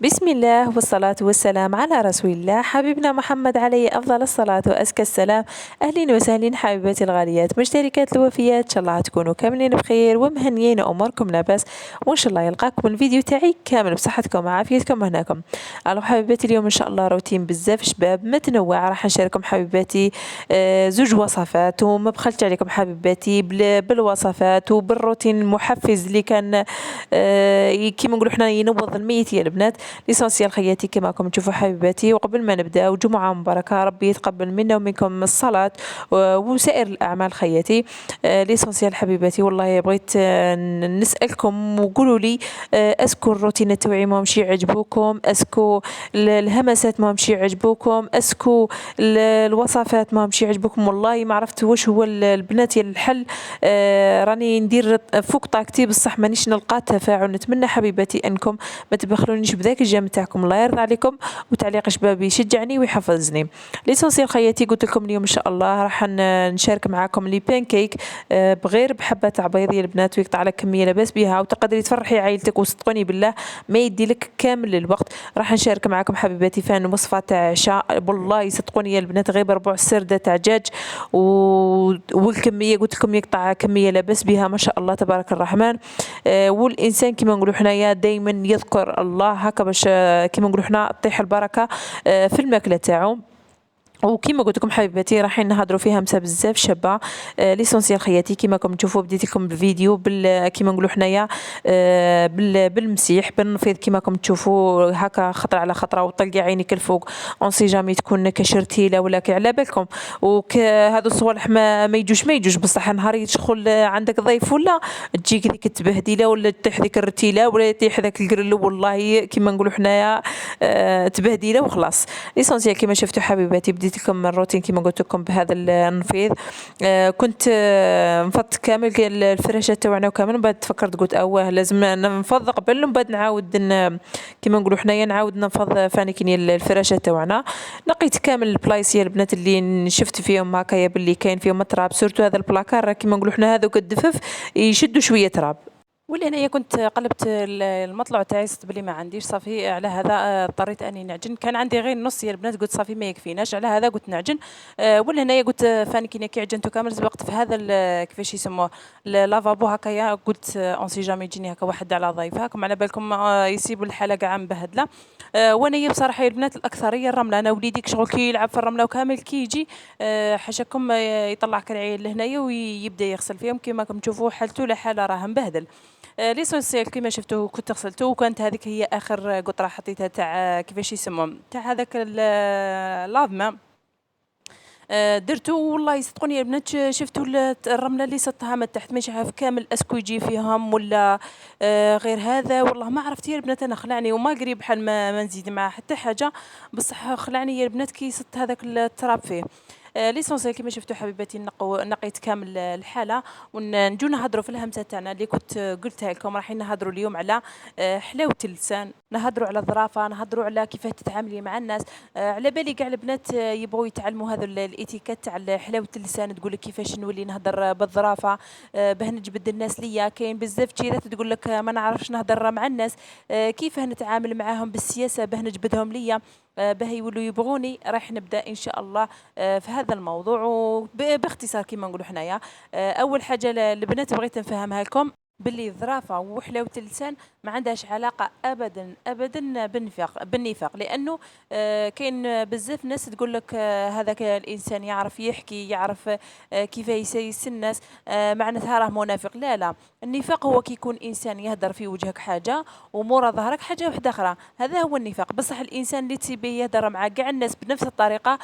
بسم الله والصلاة والسلام على رسول الله حبيبنا محمد عليه أفضل الصلاة وأزكى السلام. أهلين وسهلين حبيباتي الغاليات مشتركات الوفيات، إن شاء الله تكونوا كاملين بخير ومهنيين أموركم لاباس، وإن شاء الله يلقاكم الفيديو تاعي كامل بصحتكم وعافيتكم وهناكم. ألو حبيباتي اليوم إن شاء الله روتين بزاف شباب متنوع، راح نشارككم حبيباتي زوج وصفات، وما بخلتش عليكم حبيباتي بالوصفات وبالروتين المحفز اللي كان كيما نقولوا حنا ينوض الميت يا البنات. ليسونسيال خياتي كما راكم تشوفوا حبيباتي، وقبل ما نبداو جمعة مباركة، ربي يتقبل منا ومنكم الصلاة وسائر الأعمال خياتي. ليسونسيال حبيباتي والله بغيت نسألكم وقولوا لي اسكو الروتين التوعي ماهمش يعجبوكم، اسكو الهمسات ماهمش يعجبوكم، اسكو الوصفات ماهمش يعجبوكم. والله ما عرفت واش هو البنات يا الحل. راني ندير فوق طاقتي بصح مانيش نلقى تفاعل. نتمنى حبيباتي انكم ما تبخلونيش بذاك الجام تاعكم، الله يرضى عليكم، وتعليق شبابي يشجعني ويحفزني. ليسونسيال خياتي قلت لكم اليوم ان شاء الله راح نشارك معاكم لي بانكيك بغير بحبه تاع بيض يا البنات، ويقطع لك كميه لاباس بها وتقدري تفرحي عائلتك. وصدقوني بالله ما يدي لك كامل الوقت. راح نشارك معاكم حبيباتي فان وصفه تاع عشاء، والله صدقوني يا البنات غير بربع سردة تاع دجاج والكميه قلت لكم يقطع كميه لاباس بها ما شاء الله تبارك الرحمن. والانسان كما نقولوا حنايا دائما يذكر الله هكا باش كيما نقولوا حنا تطيح البركه في الماكله تاعو. وكيما قلت لكم حبيباتي رايحين نهضروا فيها مسا بزاف شابه. ليسونسيال خياتي كيما راكم تشوفوا بديت لكم بالفيديو كيما نقولوا حنايا بالمسيح بالنفيض كيما راكم تشوفوا هكا خطره على خطره، وطلقي عينيك الفوق اون سي جامي تكون كشرتيله ولا على بالكم. هادو الصوالح ما يجوش بصح نهار يدخل عندك ضيف ولا تجيك ذيك التبهديله ولا تطيح ذيك الرتيله ولا يطيح ذاك القرلو، والله كيما نقولوا حنايا تبهديله وخلاص. ليسونسيال كيما شفتوا حبيباتي بديت لكم الروتين كيما قلت لكم بهذا النفيذ. كنت نفضت كامل الفراشات تاعنا وكامل، من بعد تفكرت قلت لازم نفض قبل ومن بعد نعاود كيما نقولوا حنايا نعاود نفض فاني كي الفراشات تاعنا. لقيت كامل البلايص يا البنات اللي شفت فيهم هكايا باللي كاين فيهم تراب، سورتو هذا البلاكار كيما نقولوا حنا هذوك الدفف يشدوا شويه تراب. واللي انايا كنت قلبت المطلع تاعي صدت بلي ما عنديش صافي، على هذا اضطريت اني نعجن. كان عندي غير نص يا البنات، قلت صافي ما يكفيناش، على هذا قلت نعجن. واللي هنايا قلت فاني كي عجنتو كامل زبقت في هذا كيفاش يسموه لافابو هكايا. قلت اون سي جامي يجيني هكا واحد على ضيف هاكم على بالكم يسيبوا الحاله كاع مبهدله. وانايا بصراحه يا البنات الاكثريه الرمله، انا وليدي شغل كي يلعب في الرمله وكامل كي يجي حاشاكم يطلع كرعين لهنايا ويبدا يغسل فيهم كيما راكم تشوفوا حالته لا حاله راه مبهدل. ليسونسيال كيما شفتوا كنت غسلته، وكانت هذيك هي اخر قطره حطيتها تاع كيفاش يسموه تاع هذاك لافما. درتو والله صدقوني يا البنات شفتوا الرمله اللي سطها من تحت ماشي عارف كامل اسكو يجي فيهم ولا غير هذا. والله ما عرفت يا البنات، انا خلعني وما قريب بحال ما نزيد معاه حتى حاجه، بصح خلعني يا البنات كي سط هذاك التراب فيه. ليسونسيال كيما شفتوا حبيباتي نقيت كامل الحاله، ونجو نهضروا في الهمسه تاعنا اللي كنت قلتها لكم. رايحين نهضروا اليوم على حلاوه اللسان، نهضروا على الظرافه، نهضروا على كيفاه تتعاملي مع الناس. على بالي كاع البنات يبغوا يتعلموا هذا الاتيكيت تاع حلاوه اللسان، تقول لك كيفاش نولي نهضر بالظرافه باه نجبد الناس ليا. كاين بزاف تشيرات تقول لك ما نعرفش نهضر مع الناس، كيفاه نتعامل معاهم بالسياسه باه نجبدهم ليا باه يولوا يبغوني. راح نبدا ان شاء الله في هذا الموضوع وباختصار كما نقولوا حنايا. اول حاجه البنات بغيت نفهمها لكم باللي الظرافه وحلاوه اللسان ما عندهاش علاقه ابدا ابدا بالنفاق لانه كاين بزاف ناس تقول لك هذاك الانسان يعرف يحكي، يعرف كيف يسيس الناس، معناتها راه منافق. لا لا، النفاق هو كي يكون انسان يهدر في وجهك حاجه ومورا ظهرك حاجه واحده اخرى، هذا هو النفاق. بصح الانسان اللي تسيبيه يهدر مع كاع الناس بنفس الطريقه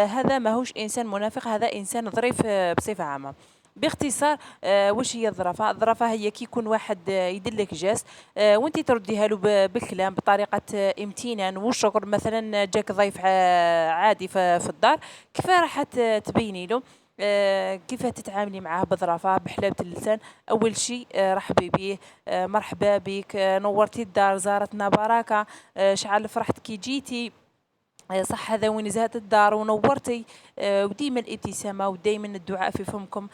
هذا ماهوش انسان منافق، هذا انسان ظريف بصفه عامه. باختصار واش هي الظرافه؟ الظرافه هي كي يكون واحد يدلك جاست وانت ترديها له بالكلام بطريقه امتنان والشكر. مثلا جاك ضيف عادي في الدار، كيف راح تبيني له كيف تتعاملي معاه بظرافه بحلاوه اللسان؟ اول شيء رحبي بيه، مرحبا بك، نورتي الدار، زارتنا بركه، شعل فرحت كي جيتي. صح هذا وين زهت الدار ونورتي. وديما الابتسامة ودايما الدعاء في فمكم.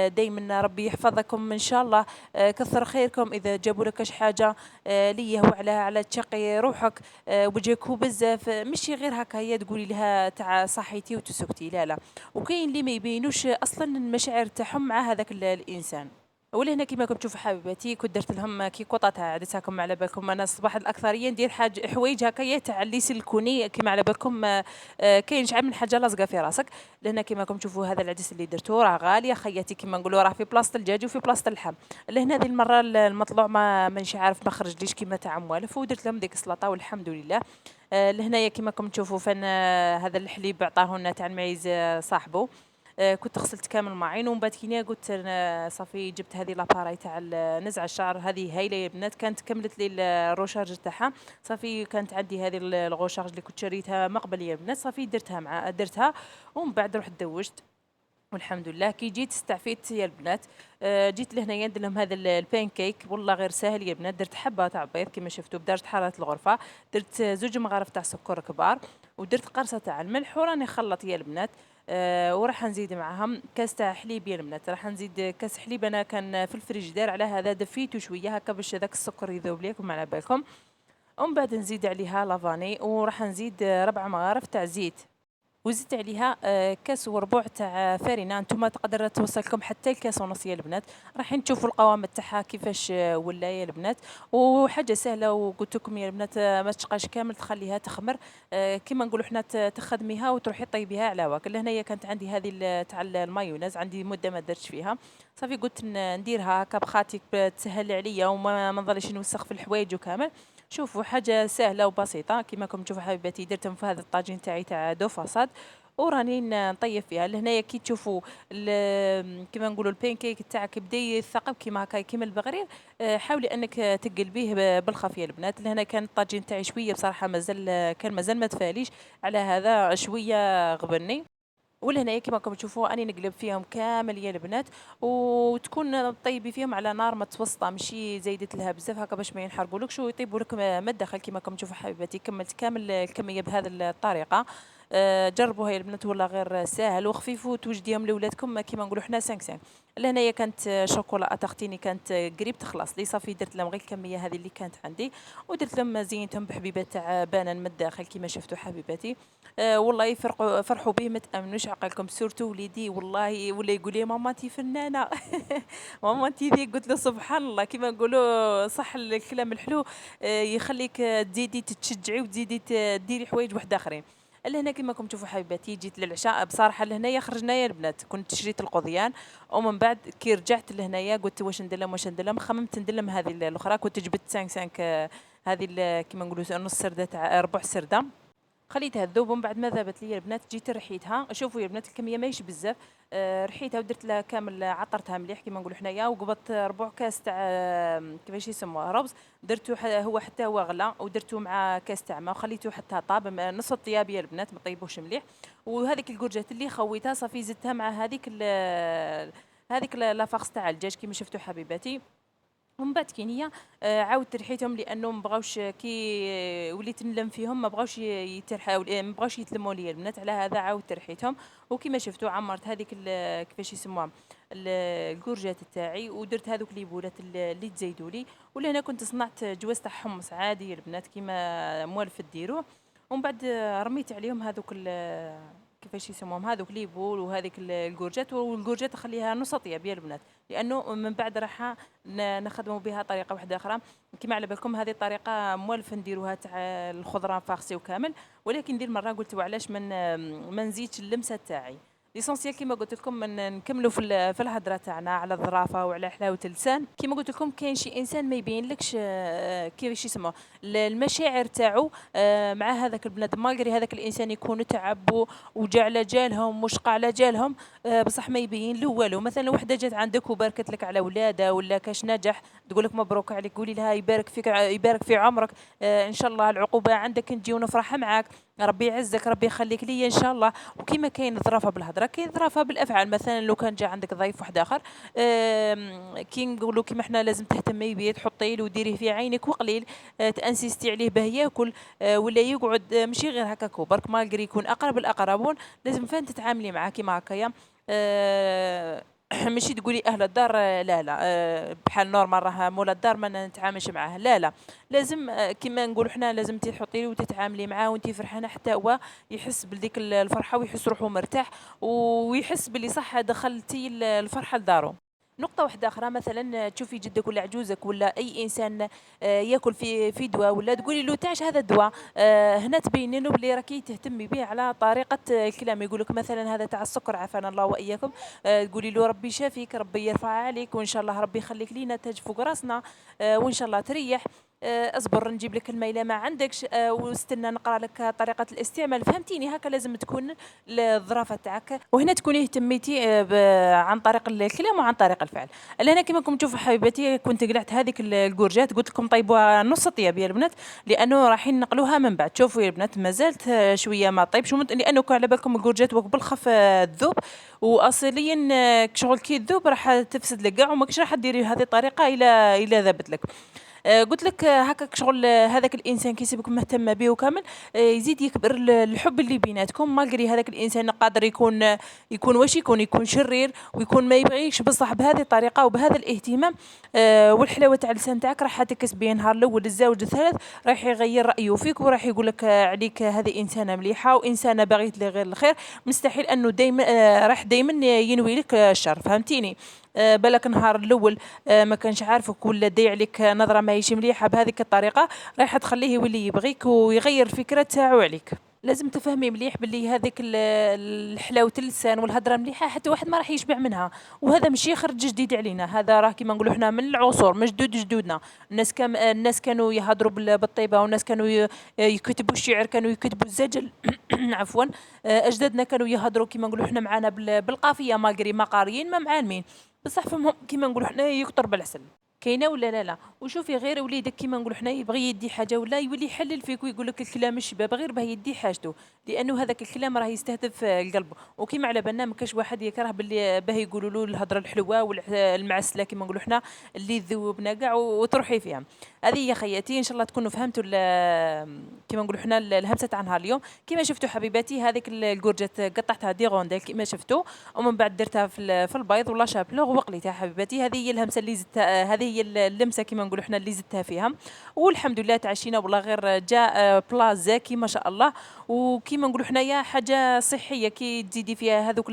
دايما ربي يحفظكم إن شاء الله. كثر خيركم إذا جابوا لك حاجة ليا هو على تشقي روحك. وجهك بزاف ماشي غير هكا هي تقولي لها تاع صحيتي وتسكتي، لا لا. وكاين اللي ما يبينوش أصلا المشاعر تاعهم مع هذاك الإنسان. ولهنا كيما راكم تشوفوا حبيباتي كنت درت لهم كي كوطه تاع عدساكم على بالكم انا الصباح الاكثريه ندير حوايج هكايا تاع اللي يسلكوني كيما على بالكم. كاين شحال من حاجه لازقه في راسك. لهنا كيما راكم تشوفوا هذا العدس اللي درتو راه غاليه خياتي كيما نقولوا راه في بلاصه الدجاج وفي بلاصه اللحم. لهنا هذه المره المطلوع ما مانيش عارف ما خرجليش كيما تاع موالف ودرت لهم ديك السلطه والحمد لله. لهنايا كيما راكم تشوفوا فان هذا الحليب عطاه لنا تاع المعيز صاحبه. كنت غسلت كامل الماعين ومن بعد كي قلت أنا صافي جبت هذه لاباراي تاع نزع الشعر هذه هايله يا بنات كانت كملت لي الروشارج تاعها. صافي كانت عندي هذه الغوشارج اللي كنت شريتها من قبل يا بنات صافي درتها ومن بعد رحت دوجت والحمد لله. كي جيت استعفيت يا البنات. جيت لهنايا ندير لهم هذا البان كيك والله غير ساهل يا بنات. درت حبه تاع بيض كما شفتوا بدرجه حراره الغرفه. درت زوج مغارف تاع سكر كبار ودرت قرصه تاع الملح وراني خلط يا البنات. وراح نزيد معاهم كاس تاع حليب يا البنات. راح نزيد كاس حليب انا كان في الفريجيدير على هذا دفيته شويه هكا باش هذاك السكر يذوب ليكم على بالكم. ومن بعد نزيد عليها لافاني وراح نزيد 4 مغارف تاع زيت. وزدت عليها كاس وربع تاع فرينه. نتوما تقدر توصلكم حتى الكاس ونص يا البنات. راح تشوفوا القوام تاعها كيفاش ولا يا البنات. وحاجه سهله وقلت لكم يا البنات ما تشقاش كامل تخليها تخمر. كيما نقولوا حنا تخدميها وتروحي طيبيها على واكل. لهنايا كانت عندي هذه تاع المايونيز عندي مده ما درتش فيها. صافي قلت نديرها هكا بخاطي تسهل عليا وما نظلش نوسخ في الحوايج وكامل. شوفوا حاجه سهله وبسيطه كيما راكم تشوفوا حبيباتي درتهم في هذا الطاجين تاعي تاع دو فاصاد. وراني نطيب فيها. لهنايا كي تشوفوا كيما نقولوا البين كيك تاعك يبدا يثقب كيما هكا كيما البغرير. حاولي انك تقلبيه بالخفيه البنات. لهنا كان الطاجين تاعي شويه بصراحه مازال ما تفاليش على هذا شويه غبني. ولهنايا كيما راكم تشوفوا اني نقلب فيهم كامل يا البنات. وتكون طيبي فيهم على نار متوسطه ماشي زايدت لها بزاف هكا باش ما ينحرقولكش ويطيبوا لك من الداخل. كيما راكم تشوفوا حبيباتي كملت كامل الكميه بهذه الطريقه. جربوها يا البنات والله غير ساهل وخفيف وتوجديهم لولادكم كيما نقولوا حنا 5 لهنايا كانت شوكولا تختيني كانت قريب تخلص لي. صافي درت لهم غير الكميه هذه اللي كانت عندي ودرت لهم زينتهم بحبيبات تاع بانان من الداخل كيما شفتوا حبيباتي. والله فرحوا به ما تامنوش عقلكم سورتو وليدي والله ولا يقول لي ماما انتي فنانه. ماما انتي ذي قلت له سبحان الله كيما نقولوا صح الكلام الحلو. يخليك تزيدي تتشجعي وتزيدي ديري حوايج واحد اخرين. لهنا كما راكم تشوفوا حبيباتي جيت للعشاء بصراحه لهنايا خرجنايا البنات كنت شريت القضيان. ومن بعد كي رجعت لهنايا قلت واش ندير لهم خممت ندير لهم هذه الاخرى كنت جبت 5 هذه كيما نقولوا نص سرده تاع ربع سرده. خليتها تذوب ومن بعد ما ذابت لي البنات جيت رحيتها. شوفوا يا بنات الكميه ماهيش بزاف. رحيتها ودرت لها كامل عطرتها مليح كيما نقولوا حنايا وقبضت ربع كاس تاع كيفاش يسموه ربز. درتو هو حتى هو غلا ودرتو مع كاس تاع ماء وخليته حتى طاب نص الطياب يا البنات ما طيبوش مليح. وهذيك الكرجات اللي خويتها صافي زدتها مع هذيك لافاغس تاع الدجاج كيما شفتوا حبيباتي. ومن بعد كي نيا عاودت ريحيتهم لانه ما بغاوش كي وليت نلم فيهم ما بغاوش يترحاو ما بغاوش يتلموا لي البنات على هذا عاودت ريحيتهم. وكما شفتوا عمرت هذيك كيفاش يسموها الكورجات تاعي ودرت هذوك لي بولات اللي تزيدوا لي. ولهنا كنت صنعت جواز تاع حمص عادي البنات كيما موالف ديروه. ومن بعد رميت عليهم هذوك كيفاش يسموهم هذوك لي بول وهذيك الكورجات والكورجات اخليها نص طياب يا البنات لانه من بعد راح نخدموا بها طريقه واحده اخرى. كما على بالكم هذه الطريقه موالف نديروها تاع الخضره فاخسي وكامل. ولكن دي المره قلت وعلاش ما نزيدش اللمسه تاعي. ليسونسيال كما قلت لكم نكملوا في الهضره تاعنا على الظرافه وعلى حلاوه اللسان. كما قلت لكم كاين شي انسان ما يبين لكش كيفاش يسموه المشاعر تاعو مع هذاك البنادم مالغري هذاك الانسان يكون تعب وجا على جالهم وشقى على جالهم. بصح ما يبين له والو. مثلا وحده جات عندك وباركت لك على ولادها ولا كاش نجح تقول لك مبروك عليك قولي لها يبارك فيك يبارك في عمرك. ان شاء الله العقوبه عندك نجي ونفرح معاك ربي يعزك ربي يخليك ليا ان شاء الله. وكما كاين الظرافه بالهضره راكي ظرافها بالافعال. مثلا لو كان جا عندك ضيف واحد اخر، كي نقولوا كيما حنا لازم تهتمي بيه، تحطي له وديريه في عينك وقليل، تانسيستي عليه باه ياكل، ولا يقعد، ماشي غير هكاك برك مالغري يكون اقرب الاقربون، لازم فين تتعاملي معاه كيما هكايا. ماشي تقولي اهل الدار لا لا، بحال نورمال راه مولا الدار ما نتعاملش معاه، لا لا، لازم كيما نقولوا حنا لازم تحطي له وتتعاملي معاه وانت فرحانه حتى هو يحس بديك الفرحه ويحس روحه مرتاح، ويحس باللي صح دخلتي الفرحه لدارو. نقطة واحدة أخرى، مثلا تشوفي جدك ولا عجوزك ولا أي إنسان ياكل في دواء، ولا تقولي له تعش هذا الدواء، هنا تبيني له بلي راكي تهتمي به على طريقة الكلام. يقول لك مثلا هذا تاع السكر، عافانا الله وإياكم، تقولي له ربي يشافيك، ربي يرفع عليك، وإن شاء الله ربي يخليك لينا تاج فوق راسنا، وإن شاء الله تريح. اصبر نجيب لك الماء الا ما عندكش، واستنى نقرا لك طريقه الاستعمال. فهمتيني؟ هكا لازم تكون الظرافه تاعك، وهنا تكوني اهتميتي عن طريق الكلام وعن طريق الفعل. لهنا كما راكم تشوفوا حبيباتي، كنت قلعت هذيك الكورجات، قلت لكم طيبوها نص طياب يا البنات، لانه رايحين نقلوها من بعد. شوفوا يا البنات مازالت شويه ما طيبش، لانه على بالكم الكورجات وقت بالخف الذوب، واصليا شغل كي الذوب راح تفسد لك كاع، وماكش راح ديري هذه الطريقه الى ذابت لك. قلت لك هكاك شغل هذاك الانسان كيسيبك مهتمه به وكامل، يزيد يكبر الحب اللي بيناتكم. مالغري هذاك الانسان قادر يكون واش يكون شرير، ويكون ما يبغيكش بصح بهذه الطريقه وبهذا الاهتمام، والحلاوه تاع اللسان تاعك راح تكسبي نهار الاول الزوج الثالث راح يغير رايه فيك، وراح يقول لك عليك هذه انسانه مليحه وانسانه باغيت لي غير الخير. مستحيل انه دائما راح دائما ينوي لك الشر. فهمتيني؟ بالك نهار الاول ما كانش عارفك ولا داي عليك نظره ماهيش مليحه، بهذيك الطريقه راح تخليه يولي يبغيك ويغير الفكره تاعو عليك. لازم تفهمي مليح باللي هذيك الحلاوه اللسان والهضره مليحه حتى واحد ما راح يشبع منها، وهذا ماشي يخرج جديد علينا، هذا راه كيما نقولوا حنا من العصور، من جدودنا. الناس كانوا يهضروا بالطيبه، والناس كانوا يكتبوا الشعر، كانوا يكتبوا الزجل عفوا. اجدادنا كانوا يهضروا كيما نقولوا حنا معنا بالقافيه، مالغري ما قاريين ما معالمين، بصح فهمهم كيما نقولوا حنا يكثر بالعسل. كاينه ولا لا لا؟ وشوفي غير وليدك كيما نقولوا حنا يبغي يدي حاجه ولا يولي يحلل فيك ويقول لك الكلام الشباب غير باه يدي حاجته، لانه هذاك الكلام راه يستهدف القلب. وكيما على بالنا ما كاش واحد يكره باللي باه يقولوا له الهضره الحلوه والمعسله كيما نقولوا حنا اللي تذوبنا كاع وتروحي فيها. هذه هي خياتي، ان شاء الله تكونوا فهمتوا كيما نقولوا حنا الهمسه تاع نهار اليوم. كيما شفتوا حبيباتي هذيك الكورجات قطعتها دي غونديل كيما شفتوا، ومن بعد درتها في البيض ولا شابلوغ وقليتها حبيباتي. هذه هي الهمسه اللي زدتها، هذه هي اللمسه كيما نقولوا حنا اللي زدتها فيها. والحمد لله تعشينا والله غير جاء بلا زاكي ما شاء الله. وكيما نقولوا حنايا حاجه صحيه كي تزيدي فيها هذوك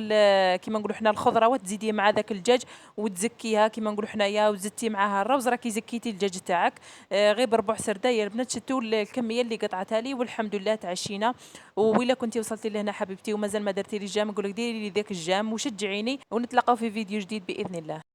كيما نقولوا حنا الخضروات، تزيدي مع ذاك الدجاج وتزكيها كيما نقولوا حنايا، وزدتي معاها الروز راكي زكيتي الدجاج تاعك. غير بربع سردة يا البنات شتو الكميه اللي قطعتها لي، والحمد لله تعشينا. وإلا كنتي وصلتي لهنا حبيبتي ومازال ما درتي لي الجام، نقول لك ديري لي ذاك الجام وشجعيني، ونتلاقاو في فيديو جديد باذن الله.